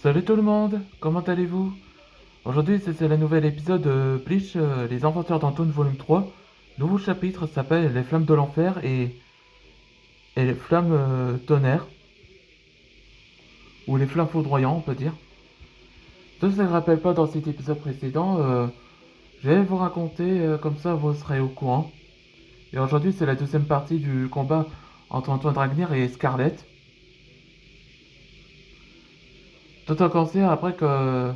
Salut tout le monde, comment allez-vous? Aujourd'hui c'est le nouvel épisode de Bleach, les inventeurs d'Antoine volume 3. Nouveau chapitre s'appelle Les flammes de l'enfer et les flammes tonnerre, ou les flammes foudroyantes on peut dire. Si ça ne se rappelle pas dans cet épisode précédent, je vais vous raconter comme ça vous serez au courant. Et aujourd'hui c'est la deuxième partie du combat entre Antoine Dragnir et Scarlett. Tout a commencé après qu'Antoine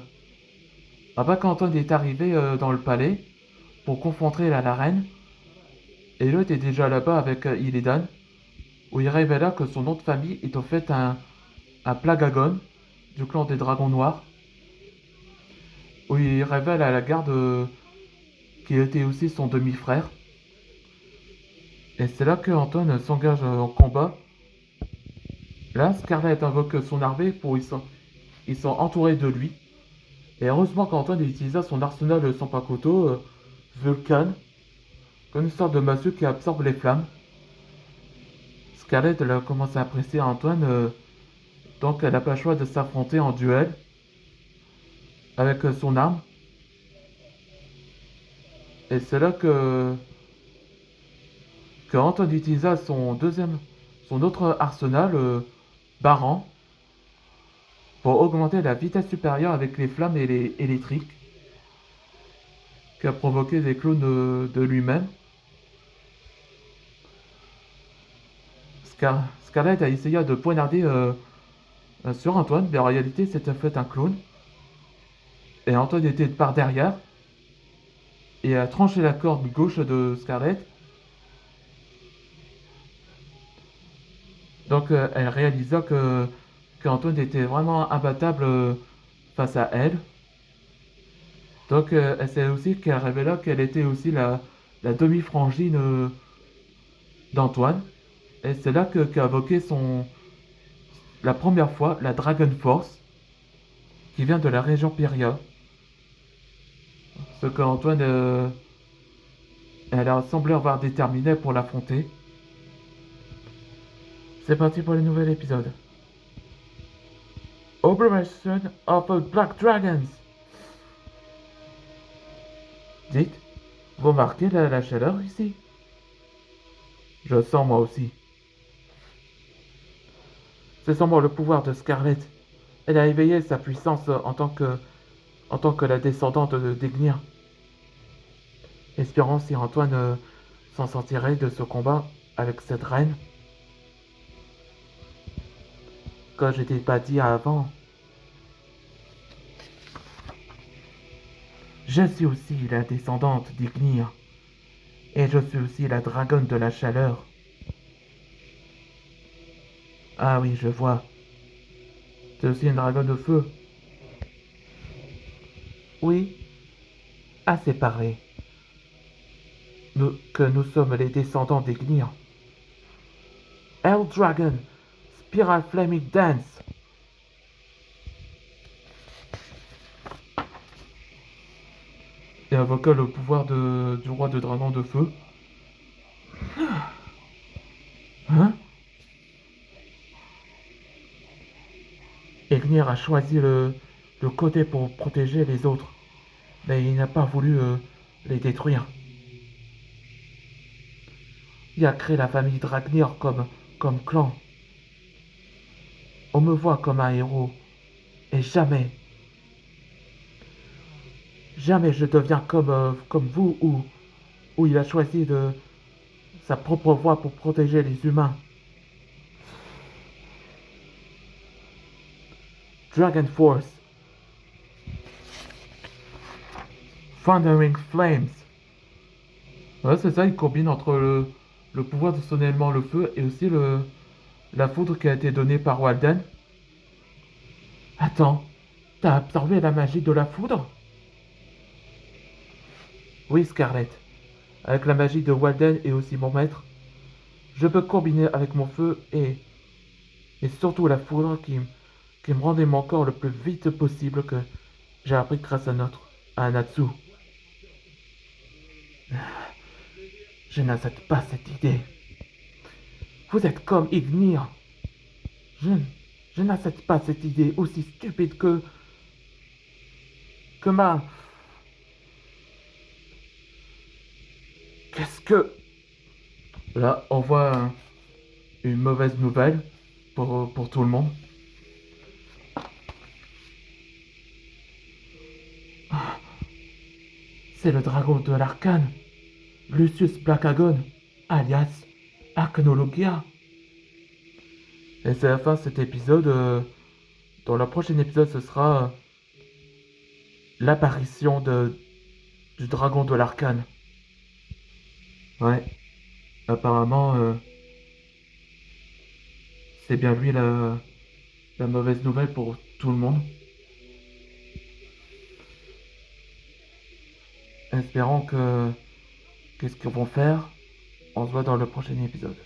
est arrivé dans le palais pour confronter la reine. Et l'autre est déjà là-bas avec Illidan, où il révéla que son nom de famille est en fait un Plagagon du clan des Dragons Noirs, où il révèle à la garde qu'il était aussi son demi-frère. Et c'est là que Antoine s'engage en combat. Là, Scarlett invoque son armée pour ils sont entourés de lui. Et heureusement qu'Antoine utilisa son arsenal sans pakoto, Vulcan, comme une sorte de massue qui absorbe les flammes. Scarlett elle a commencé à apprécier Antoine, donc elle n'a pas le choix de s'affronter en duel avec son arme. Et c'est là que Anton utilisa son autre arsenal, Baran, pour augmenter la vitesse supérieure avec les flammes et les électriques, qui a provoqué des clones de lui-même. Scarlett a essayé de poignarder sur Antoine, mais en réalité c'était en fait un clone. Et Antoine était par derrière et a tranché la corde gauche de Scarlett. Donc elle réalisa qu'Antoine était vraiment imbattable face à elle. Donc c'est aussi qu'elle révéla qu'elle était aussi la demi-frangine d'Antoine. Et c'est là qu'a invoqué la première fois la Dragon Force, qui vient de la région Pyria. Ce qu'Antoine elle a semblé avoir déterminé pour l'affronter. C'est parti pour le nouvel épisode. Operation of the Black Dragons. Dites, vous remarquez la chaleur ici? Je sens moi aussi. C'est sûrement le pouvoir de Scarlett. Elle a éveillé sa puissance en tant que la descendante d'Ignir. Espérons si Antoine s'en sortirait de ce combat avec cette reine. Comme je t'ai pas dit avant, je suis aussi la descendante d'Ignir. Et je suis aussi la dragonne de la chaleur. Ah oui, je vois. C'est aussi une dragonne de feu. Oui, à séparer. Nous sommes les descendants d'Ignir. Hell Dragon, Spiral Flaming Dance. Et invoqua le pouvoir du roi de dragon de feu. Hein? Ignir a choisi le côté pour protéger les autres, mais il n'a pas voulu les détruire. Il a créé la famille Dragnir comme clan. On me voit comme un héros, et jamais je deviens comme vous où il a choisi sa propre voie pour protéger les humains. Dragon Force. Thundering Flames. Ouais, c'est ça, il combine entre le pouvoir de son élément, le feu, et aussi la foudre qui a été donnée par Walden. Attends, t'as absorbé la magie de la foudre? Oui, Scarlett. Avec la magie de Walden et aussi mon maître, je peux combiner avec mon feu et surtout la foudre qui me rendait mon corps le plus vite possible que j'ai appris grâce à Natsu. Je n'accepte pas cette idée. Vous êtes comme Ignir. Je, Je n'accepte pas cette idée aussi stupide que ma... Qu'est-ce que... Là, on voit une mauvaise nouvelle pour tout le monde. C'est le dragon de l'arcane, Lucius Blackhagon, alias Arcanologia. Et c'est la fin de cet épisode. Dans le prochain épisode, ce sera l'apparition du dragon de l'arcane. Ouais, apparemment, c'est bien lui la mauvaise nouvelle pour tout le monde. Espérons que qu'est-ce qu'ils vont faire. On se voit dans le prochain épisode.